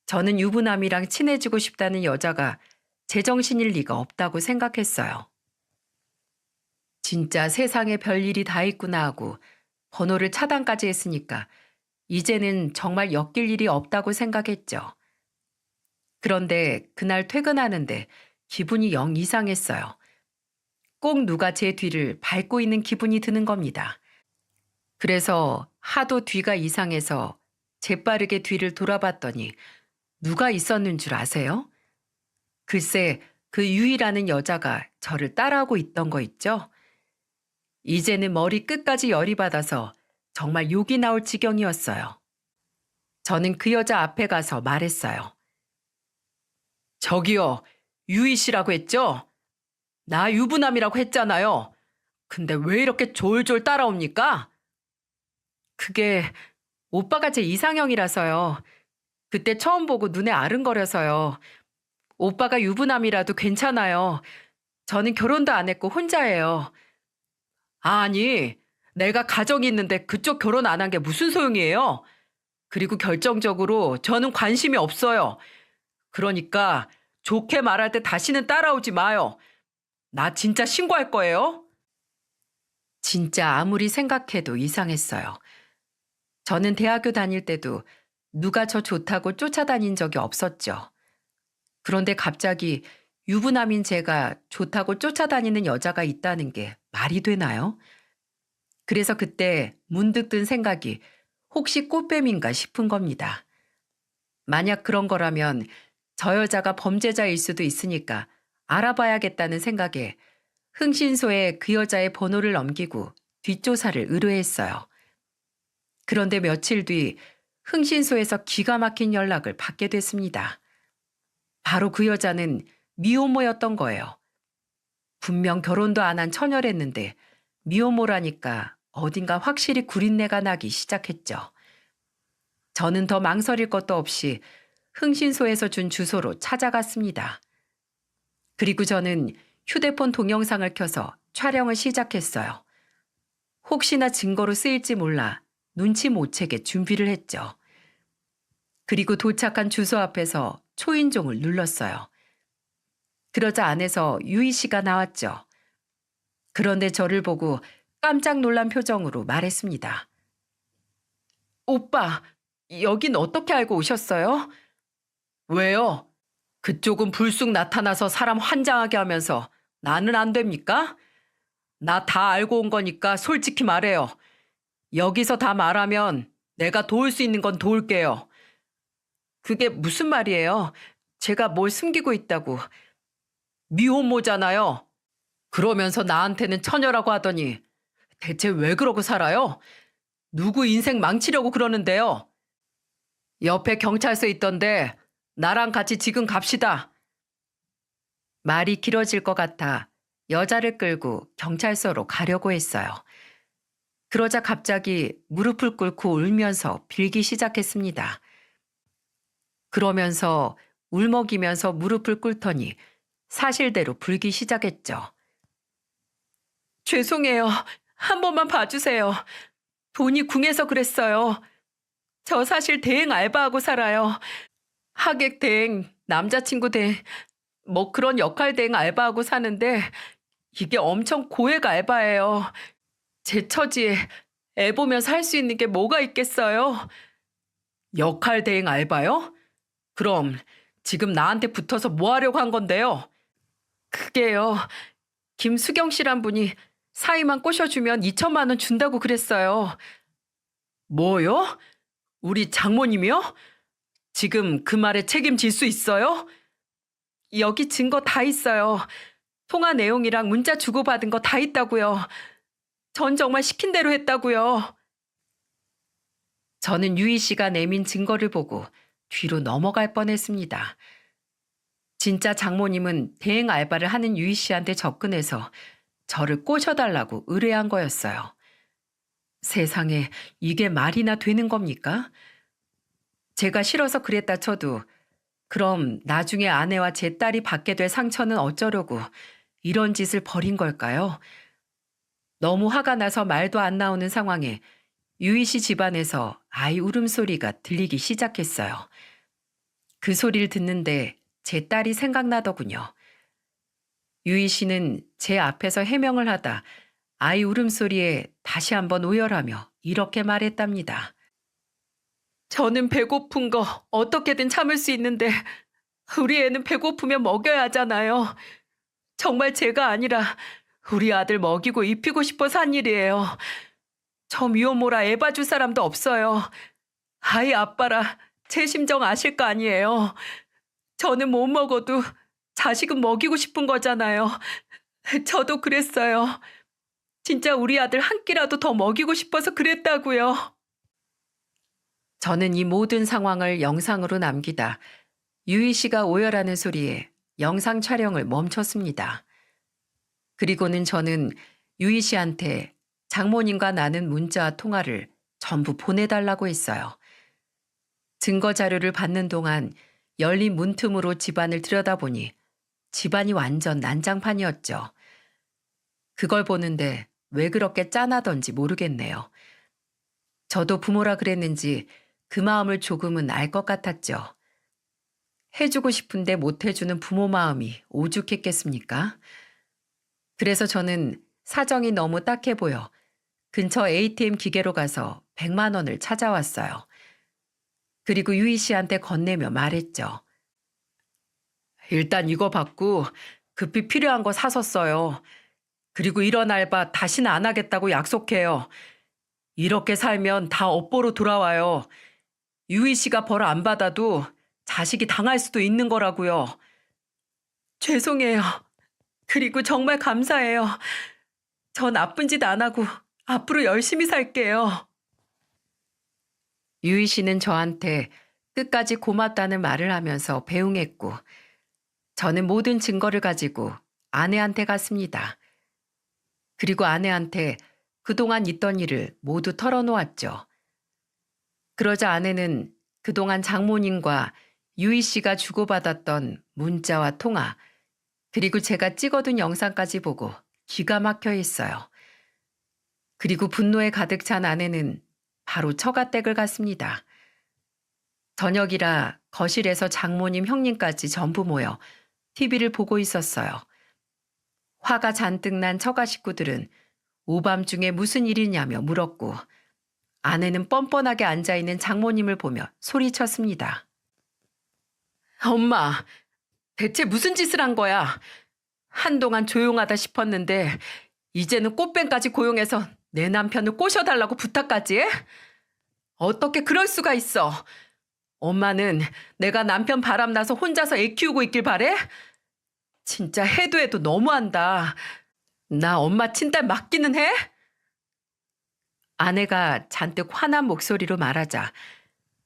저는 유부남이랑 친해지고 싶다는 여자가 제정신일 리가 없다고 생각했어요. 진짜 세상에 별일이 다 있구나 하고 번호를 차단까지 했으니까 이제는 정말 엮일 일이 없다고 생각했죠. 그런데 그날 퇴근하는데 기분이 영 이상했어요. 꼭 누가 제 뒤를 밟고 있는 기분이 드는 겁니다. 그래서 하도 뒤가 이상해서 재빠르게 뒤를 돌아봤더니 누가 있었는 줄 아세요? 글쎄, 그 유이라는 여자가 저를 따라오고 있던 거 있죠? 이제는 머리 끝까지 열이 받아서 정말 욕이 나올 지경이었어요. 저는 그 여자 앞에 가서 말했어요. 저기요, 유이 씨라고 했죠? 나 유부남이라고 했잖아요. 근데 왜 이렇게 졸졸 따라옵니까? 그게 오빠가 제 이상형이라서요. 그때 처음 보고 눈에 아른거려서요. 오빠가 유부남이라도 괜찮아요. 저는 결혼도 안 했고 혼자예요. 아니, 내가 가정이 있는데 그쪽 결혼 안 한 게 무슨 소용이에요? 그리고 결정적으로 저는 관심이 없어요. 그러니까 좋게 말할 때 다시는 따라오지 마요. 나 진짜 신고할 거예요. 진짜 아무리 생각해도 이상했어요. 저는 대학교 다닐 때도 누가 저 좋다고 쫓아다닌 적이 없었죠. 그런데 갑자기 유부남인 제가 좋다고 쫓아다니는 여자가 있다는 게 말이 되나요? 그래서 그때 문득 든 생각이 혹시 꽃뱀인가 싶은 겁니다. 만약 그런 거라면 저 여자가 범죄자일 수도 있으니까 알아봐야겠다는 생각에 흥신소에 그 여자의 번호를 넘기고 뒷조사를 의뢰했어요. 그런데 며칠 뒤 흥신소에서 기가 막힌 연락을 받게 됐습니다. 바로 그 여자는 미혼모였던 거예요. 분명 결혼도 안 한 처녀랬는데 미혼모라니까 어딘가 확실히 구린내가 나기 시작했죠. 저는 더 망설일 것도 없이 흥신소에서 준 주소로 찾아갔습니다. 그리고 저는 휴대폰 동영상을 켜서 촬영을 시작했어요. 혹시나 증거로 쓰일지 몰라 눈치 못 채게 준비를 했죠. 그리고 도착한 주소 앞에서 초인종을 눌렀어요. 그러자 안에서 유희 씨가 나왔죠. 그런데 저를 보고 깜짝 놀란 표정으로 말했습니다. 오빠, 여긴 어떻게 알고 오셨어요? 왜요? 그쪽은 불쑥 나타나서 사람 환장하게 하면서 나는 안 됩니까? 나 다 알고 온 거니까 솔직히 말해요. 여기서 다 말하면 내가 도울 수 있는 건 도울게요. 그게 무슨 말이에요? 제가 뭘 숨기고 있다고. 미혼모잖아요. 그러면서 나한테는 처녀라고 하더니 대체 왜 그러고 살아요? 누구 인생 망치려고 그러는데요? 옆에 경찰서 있던데 나랑 같이 지금 갑시다. 말이 길어질 것 같아 여자를 끌고 경찰서로 가려고 했어요. 그러자 갑자기 무릎을 꿇고 울면서 빌기 시작했습니다. 그러면서 울먹이면서 무릎을 꿇더니 사실대로 불기 시작했죠. 죄송해요. 한 번만 봐주세요. 돈이 궁해서 그랬어요. 저 사실 대행 알바하고 살아요. 하객 대행, 남자친구 대행, 뭐 그런 역할 대행 알바하고 사는데 이게 엄청 고액 알바예요. 제 처지에 애 보면서 할 수 있는 게 뭐가 있겠어요? 역할 대행 알바요? 그럼 지금 나한테 붙어서 뭐 하려고 한 건데요? 그게요. 김수경 씨란 분이 사위만 꼬셔주면 2천만 원 준다고 그랬어요. 뭐요? 우리 장모님이요? 지금 그 말에 책임질 수 있어요? 여기 증거 다 있어요. 통화 내용이랑 문자 주고받은 거 다 있다고요. 전 정말 시킨 대로 했다고요. 저는 유희 씨가 내민 증거를 보고 뒤로 넘어갈 뻔했습니다. 진짜 장모님은 대행 알바를 하는 유희 씨한테 접근해서 저를 꼬셔달라고 의뢰한 거였어요. 세상에 이게 말이나 되는 겁니까? 제가 싫어서 그랬다 쳐도 그럼 나중에 아내와 제 딸이 받게 될 상처는 어쩌려고 이런 짓을 벌인 걸까요? 너무 화가 나서 말도 안 나오는 상황에 유희 씨 집안에서 아이 울음소리가 들리기 시작했어요. 그 소리를 듣는데 제 딸이 생각나더군요. 유희 씨는 제 앞에서 해명을 하다 아이 울음소리에 다시 한번 오열하며 이렇게 말했답니다. 저는 배고픈 거 어떻게든 참을 수 있는데 우리 애는 배고프면 먹여야 하잖아요. 정말 제가 아니라 우리 아들 먹이고 입히고 싶어서 한 일이에요. 저 미혼모라 애 봐줄 사람도 없어요. 아이 아빠라 제 심정 아실 거 아니에요. 저는 못 먹어도 자식은 먹이고 싶은 거잖아요. 저도 그랬어요. 진짜 우리 아들 한 끼라도 더 먹이고 싶어서 그랬다고요. 저는 이 모든 상황을 영상으로 남기다 유희 씨가 오열하는 소리에 영상 촬영을 멈췄습니다. 그리고는 저는 유희 씨한테 장모님과 나눈 문자와 통화를 전부 보내달라고 했어요. 증거 자료를 받는 동안 열린 문틈으로 집안을 들여다보니 집안이 완전 난장판이었죠. 그걸 보는데 왜 그렇게 짠하던지 모르겠네요. 저도 부모라 그랬는지 그 마음을 조금은 알 것 같았죠. 해주고 싶은데 못 해주는 부모 마음이 오죽했겠습니까? 그래서 저는 사정이 너무 딱해 보여 근처 ATM 기계로 가서 100만 원을 찾아왔어요. 그리고 유희 씨한테 건네며 말했죠. 일단 이거 받고 급히 필요한 거 사섰어요. 그리고 이런 알바 다시는 안 하겠다고 약속해요. 이렇게 살면 다 업보로 돌아와요. 유희 씨가 벌 안 받아도 자식이 당할 수도 있는 거라고요. 죄송해요. 그리고 정말 감사해요. 저 나쁜 짓 안 하고 앞으로 열심히 살게요. 유희 씨는 저한테 끝까지 고맙다는 말을 하면서 배웅했고 저는 모든 증거를 가지고 아내한테 갔습니다. 그리고 아내한테 그동안 있던 일을 모두 털어놓았죠. 그러자 아내는 그동안 장모님과 유희 씨가 주고받았던 문자와 통화, 그리고 제가 찍어둔 영상까지 보고 기가 막혀 있어요. 그리고 분노에 가득 찬 아내는 바로 처가댁을 갔습니다. 저녁이라 거실에서 장모님, 형님까지 전부 모여 TV를 보고 있었어요. 화가 잔뜩 난 처가 식구들은 오밤중에 무슨 일이냐며 물었고 아내는 뻔뻔하게 앉아있는 장모님을 보며 소리쳤습니다. 엄마, 대체 무슨 짓을 한 거야? 한동안 조용하다 싶었는데 이제는 꽃뱀까지 고용해서 내 남편을 꼬셔달라고 부탁까지 해? 어떻게 그럴 수가 있어? 엄마는 내가 남편 바람나서 혼자서 애 키우고 있길 바래? 진짜 해도 해도 너무한다. 나 엄마 친딸 맞기는 해? 아내가 잔뜩 화난 목소리로 말하자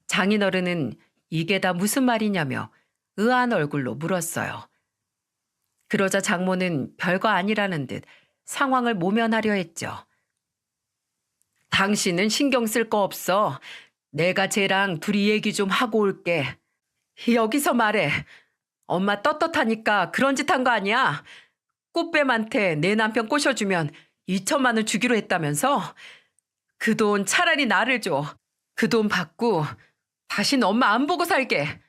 장인어른은 이게 다 무슨 말이냐며 의아한 얼굴로 물었어요. 그러자 장모는 별거 아니라는 듯 상황을 모면하려 했죠. 당신은 신경 쓸 거 없어. 내가 쟤랑 둘이 얘기 좀 하고 올게. 여기서 말해. 엄마 떳떳하니까 그런 짓 한 거 아니야? 꽃뱀한테 내 남편 꼬셔주면 2천만 원 주기로 했다면서? 그 돈 차라리 나를 줘. 그 돈 받고 다신 엄마 안 보고 살게.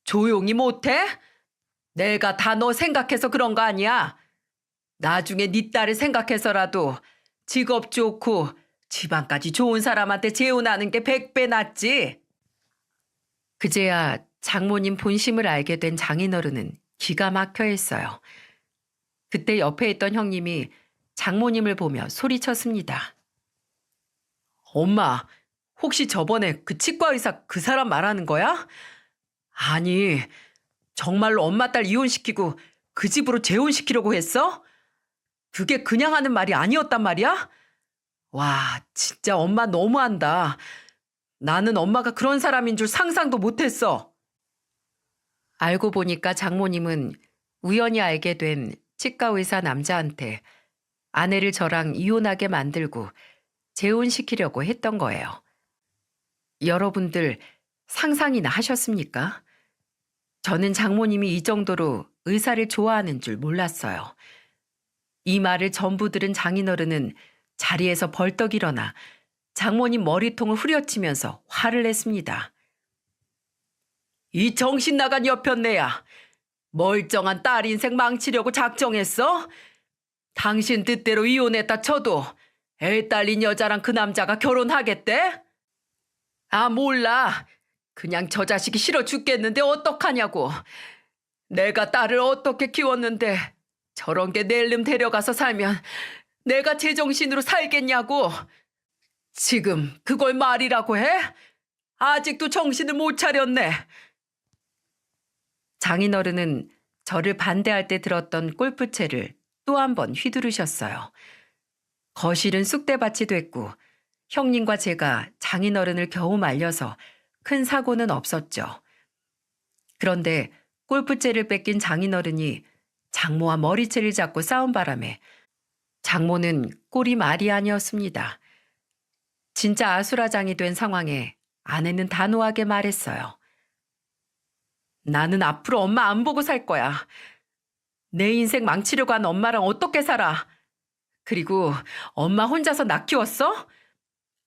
조용히 못해? 내가 다 너 생각해서 그런 거 아니야. 나중에 네 딸을 생각해서라도 직업 좋고 집안까지 좋은 사람한테 재혼하는 게 100배 낫지. 그제야 장모님 본심을 알게 된 장인어른은 기가 막혀 했어요. 그때 옆에 있던 형님이 장모님을 보며 소리쳤습니다. 엄마, 혹시 저번에 그 치과 의사 그 사람 말하는 거야? 아니, 정말로 엄마 딸 이혼시키고 그 집으로 재혼시키려고 했어? 그게 그냥 하는 말이 아니었단 말이야? 와, 진짜 엄마 너무한다. 나는 엄마가 그런 사람인 줄 상상도 못했어. 알고 보니까 장모님은 우연히 알게 된 치과 의사 남자한테 아내를 저랑 이혼하게 만들고 재혼시키려고 했던 거예요. 여러분들 상상이나 하셨습니까? 저는 장모님이 이 정도로 의사를 좋아하는 줄 몰랐어요. 이 말을 전부 들은 장인어른은 자리에서 벌떡 일어나 장모님 머리통을 후려치면서 화를 냈습니다. 이 정신 나간 여편네야. 멀쩡한 딸 인생 망치려고 작정했어? 당신 뜻대로 이혼했다 쳐도 애 딸린 여자랑 그 남자가 결혼하겠대? 아, 몰라. 그냥 저 자식이 싫어 죽겠는데 어떡하냐고. 내가 딸을 어떻게 키웠는데 저런 게 낼름 데려가서 살면 내가 제정신으로 살겠냐고. 지금 그걸 말이라고 해? 아직도 정신을 못 차렸네. 장인어른은 저를 반대할 때 들었던 골프채를 또 한 번 휘두르셨어요. 거실은 쑥대밭이 됐고 형님과 제가 장인어른을 겨우 말려서 큰 사고는 없었죠. 그런데 골프채를 뺏긴 장인어른이 장모와 머리채를 잡고 싸운 바람에 장모는 꼴이 말이 아니었습니다. 진짜 아수라장이 된 상황에 아내는 단호하게 말했어요. 나는 앞으로 엄마 안 보고 살 거야. 내 인생 망치려고 한 엄마랑 어떻게 살아? 그리고 엄마 혼자서 나 키웠어?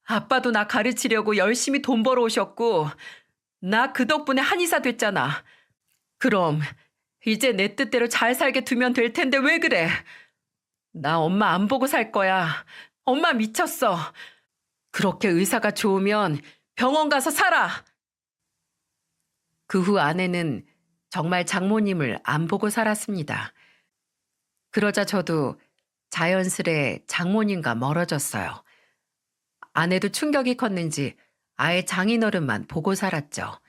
아빠도 나 가르치려고 열심히 돈 벌어오셨고 나 그 덕분에 한의사 됐잖아. 그럼 이제 내 뜻대로 잘 살게 두면 될 텐데 왜 그래? 나 엄마 안 보고 살 거야. 엄마 미쳤어. 그렇게 의사가 좋으면 병원 가서 살아. 그 후 아내는 정말 장모님을 안 보고 살았습니다. 그러자 저도 자연스레 장모님과 멀어졌어요. 아내도 충격이 컸는지 아예 장인어른만 보고 살았죠.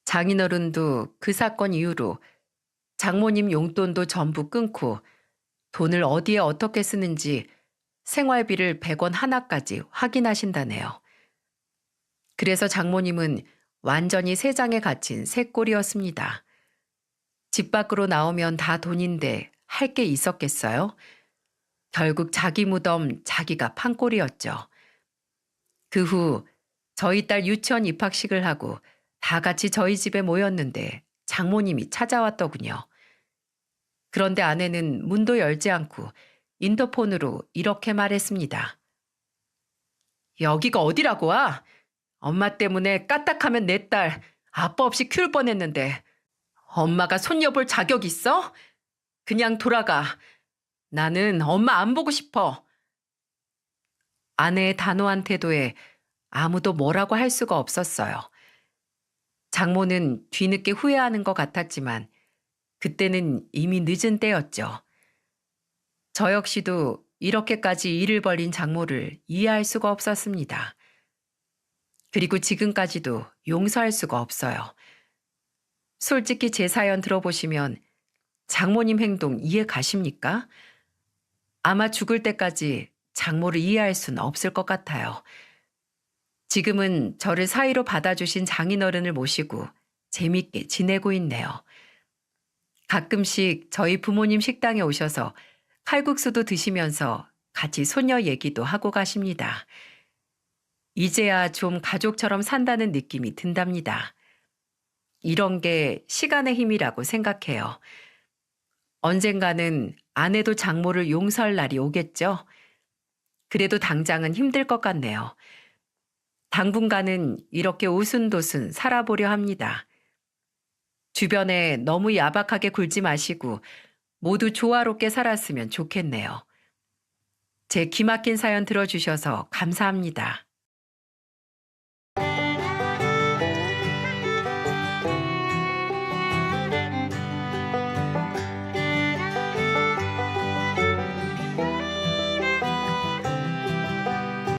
장인어른도 그 사건 이후로 장모님 용돈도 전부 끊고 돈을 어디에 어떻게 쓰는지 생활비를 100원 하나까지 확인하신다네요. 그래서 장모님은 완전히 세장에 갇힌 쇠꼴이었습니다. 집 밖으로 나오면 다 돈인데 할 게 있었겠어요? 결국 자기 무덤 자기가 판 꼴이었죠. 그 후 저희 딸 유치원 입학식을 하고 다 같이 저희 집에 모였는데 장모님이 찾아왔더군요. 그런데 아내는 문도 열지 않고 인터폰으로 이렇게 말했습니다. 여기가 어디라고 와? 엄마 때문에 까딱하면 내 딸 아빠 없이 키울 뻔했는데 엄마가 손녀 볼 자격 있어? 그냥 돌아가. 나는 엄마 안 보고 싶어. 아내의 단호한 태도에 아무도 뭐라고 할 수가 없었어요. 장모는 뒤늦게 후회하는 것 같았지만 그때는 이미 늦은 때였죠. 저 역시도 이렇게까지 일을 벌인 장모를 이해할 수가 없었습니다. 그리고 지금까지도 용서할 수가 없어요. 솔직히 제 사연 들어보시면 장모님 행동 이해 가십니까? 아마 죽을 때까지 장모를 이해할 수는 없을 것 같아요. 지금은 저를 사위로 받아주신 장인어른을 모시고 재밌게 지내고 있네요. 가끔씩 저희 부모님 식당에 오셔서 칼국수도 드시면서 같이 손녀 얘기도 하고 가십니다. 이제야 좀 가족처럼 산다는 느낌이 든답니다. 이런 게 시간의 힘이라고 생각해요. 언젠가는 아내도 장모를 용서할 날이 오겠죠? 그래도 당장은 힘들 것 같네요. 당분간은 이렇게 오순도순 살아보려 합니다. 주변에 너무 야박하게 굴지 마시고 모두 조화롭게 살았으면 좋겠네요. 제 기막힌 사연 들어주셔서 감사합니다.